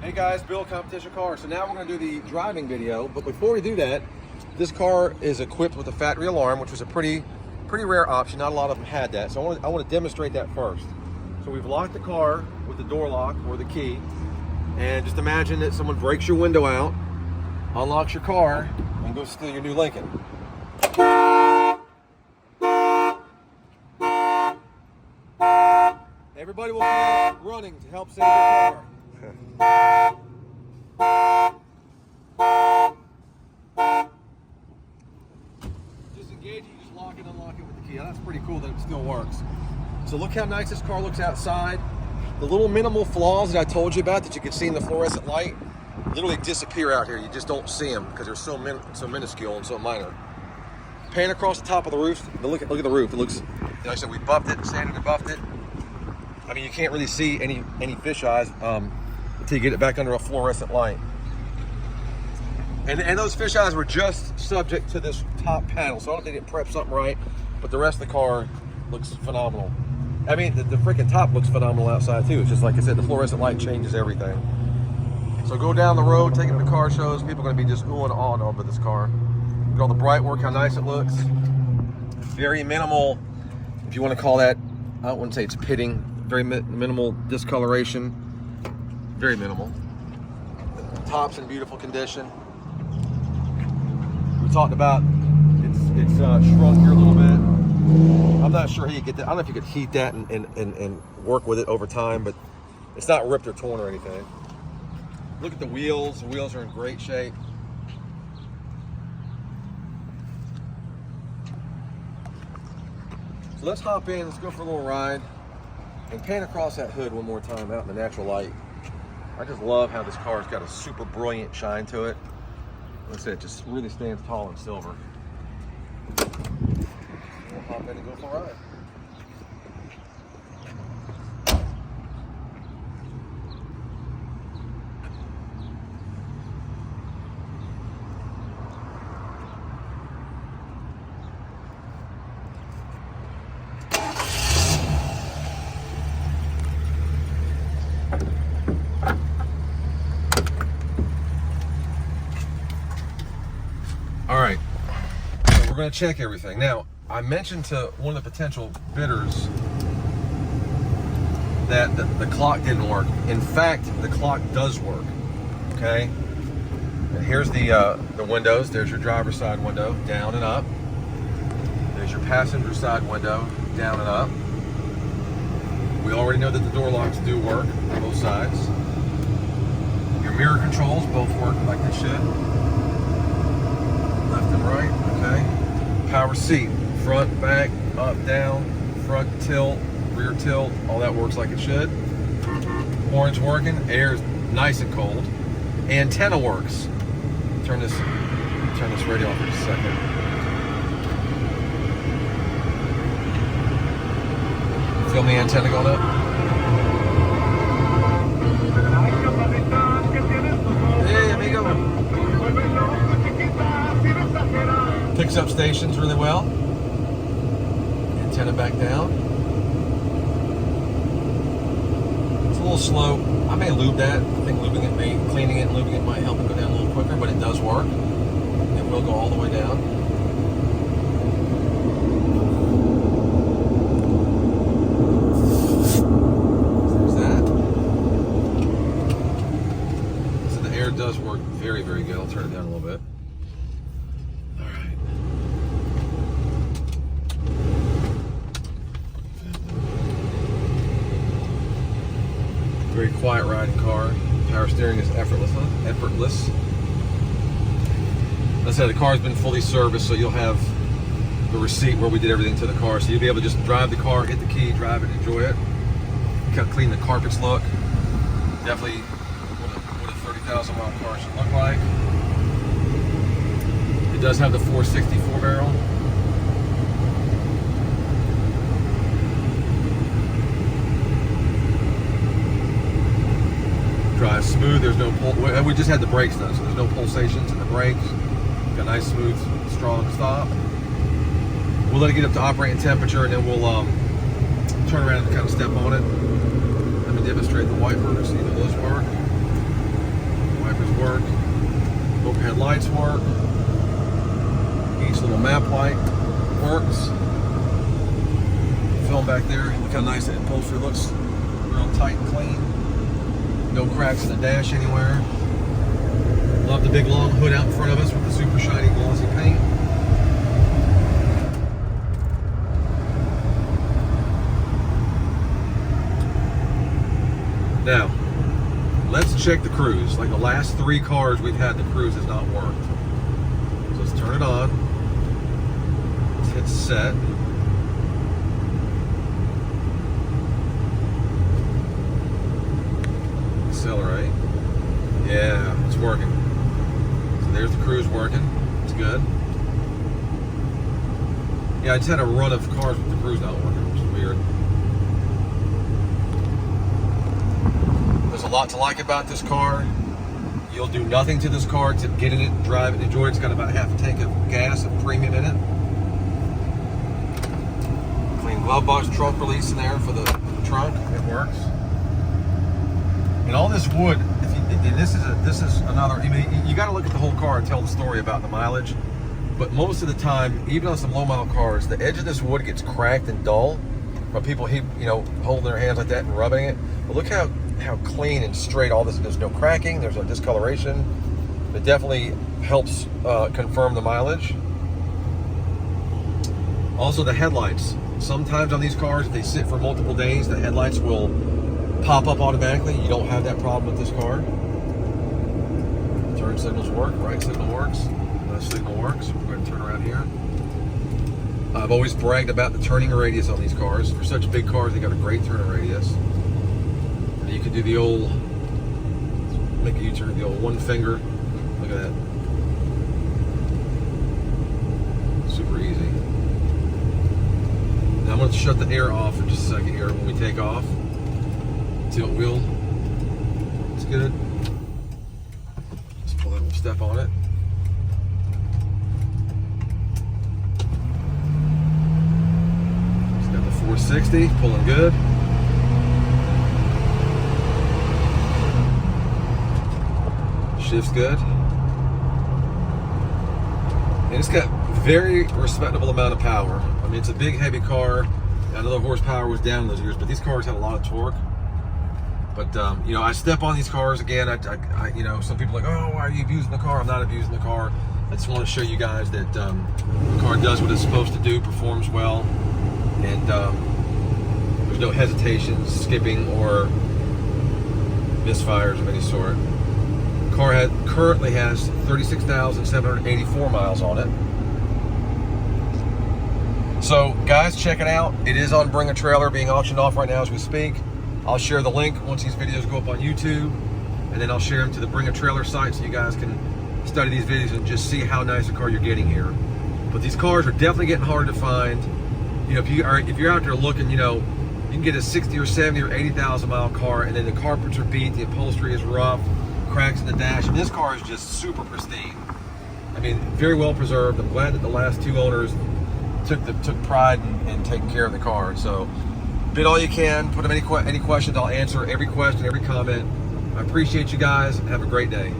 Hey guys, Bill, Competition Car. So now we're going to do the driving video, but before we do that, this car is equipped with a factory alarm, which was a pretty rare option. Not a lot of them had that, so I want to demonstrate that first. So we've locked the car with the door lock or the key, and just imagine that someone breaks your window out, unlocks your car, and goes steal your new Lincoln. Everybody will be running to help save your car. Just engage it, you just lock it, unlock it with the key. That's pretty cool that it still works. So look how nice this car looks outside. The little minimal flaws that I told you about that you can see in the fluorescent light literally disappear out here. You just don't see them because they're so minuscule and so minor. Pan across the top of the roof. Look at the roof. It looks, like I said, we buffed it, sanded and buffed it. I mean, you can't really see any fish eyes until you get it back under a fluorescent light. And those fish eyes were just subject to this top panel, so I don't think it prepped something right, but the rest of the car looks phenomenal. I mean, the freaking top looks phenomenal outside too. It's just like I said, the fluorescent light changes everything. So go down the road, take it to car shows, people are gonna be just oohing and awing over this car. Look at all the bright work, how nice it looks. Very minimal, if you wanna call that, I wouldn't say it's pitting, very minimal discoloration, very minimal. Top's in beautiful condition. We talked about it's shrunk here a little bit. I'm not sure how you get that. I don't know if you could heat that and work with it over time, but it's not ripped or torn or anything. Look at the wheels. The wheels are in great shape. So let's hop in, let's go for a little ride and pan across that hood one more time out in the natural light. I just love how this car's got a super brilliant shine to it. Like I said, it just really stands tall in silver. We'll hop in and go for a ride. All right, so we're going to check everything. Now, I mentioned to one of the potential bidders that the clock didn't work. In fact, the clock does work, okay? And here's the windows. There's your driver's side window, down and up. There's your passenger side window, down and up. We already know that the door locks do work on both sides. Your mirror controls both work like they should. Left and right, okay. Power seat, front, back, up, down, front tilt, rear tilt, all that works like it should. Horn's working, air is nice and cold. Antenna works. Turn this radio off for just a second. Feel the antenna going up? Hey, amigo. Picks up stations really well. Antenna back down. It's a little slow. I may lube that. I think cleaning it and lubing it might help it go down a little quicker, but it does work. It will go all the way down. There's that. So the air does work very, very good. I'll turn it down a little bit. Very quiet riding car. Power steering is effortless. Like I said, the car's been fully serviced, so you'll have the receipt where we did everything to the car. So you'll be able to just drive the car, hit the key, drive it, enjoy it. Look how clean the carpets look. Definitely what a 30,000 mile car should look like. It does have the 464 barrel. Drives smooth. There's no we just had the brakes done, so there's no pulsations in the brakes. Got a nice, smooth, strong stop. We'll let it get up to operating temperature, and then we'll turn around and kind of step on it. Let me demonstrate the wipers, see if those work. lights work. Each little map light works. Film back there. Look how nice that upholstery looks. Real tight and clean. No cracks in the dash anywhere. Love the big long hood out in front of us with the super shiny glossy paint. Now, let's check the cruise. Like the last 3 cars we've had, the cruise has not worked. So let's turn it on. Let's hit set. Accelerate. Yeah, it's working. So there's the cruise working. It's good. Yeah, I just had a run of cars with the cruise not working, which is weird. There's a lot to like about this car. You'll do nothing to this car to get in it, drive it, enjoy it. It's got about half a tank of gas and premium in it. Clean glove box, trunk release in there for the trunk. It works. And all this wood, and this is another. I mean, you got to look at the whole car and tell the story about the mileage. But most of the time, even on some low mile cars, the edge of this wood gets cracked and dull from people, holding their hands like that and rubbing it. But look how clean and straight all this. There's no cracking. There's no discoloration. It definitely helps confirm the mileage. Also, the headlights. Sometimes on these cars, if they sit for multiple days, the headlights will pop up automatically. You don't have that problem with this car. Turn signals work. Right signal works. Left signal works. We're going to turn around here. I've always bragged about the turning radius on these cars. For such big cars, they got a great turning radius. And you can do the old, make a U-turn, the old one finger. Look at that. Super easy. Now I'm going to shut the air off in just a second here when we take off. Tilt wheel. It's good. Just pull a little step on it. It's got the 460, pulling good. Shift's good. And it's got very respectable amount of power. I mean, it's a big, heavy car. I know the horsepower was down in those years, but these cars had a lot of torque. But I step on these cars again. I some people are like, oh, why are you abusing the car? I'm not abusing the car. I just want to show you guys that the car does what it's supposed to do, performs well, and there's no hesitations, skipping, or misfires of any sort. The car currently has 36,784 miles on it. So, guys, check it out. It is on Bring a Trailer, being auctioned off right now as we speak. I'll share the link once these videos go up on YouTube, and then I'll share them to the Bring a Trailer site so you guys can study these videos and just see how nice a car you're getting here. But these cars are definitely getting hard to find. If you're out there looking, you can get a 60 or 70 or 80,000 mile car, and then the carpets are beat, the upholstery is rough, cracks in the dash, and this car is just super pristine. I mean, very well preserved. I'm glad that the last 2 owners took pride in taking care of the car. So bid all you can, put them any questions, I'll answer every question, every comment. I appreciate you guys. Have a great day.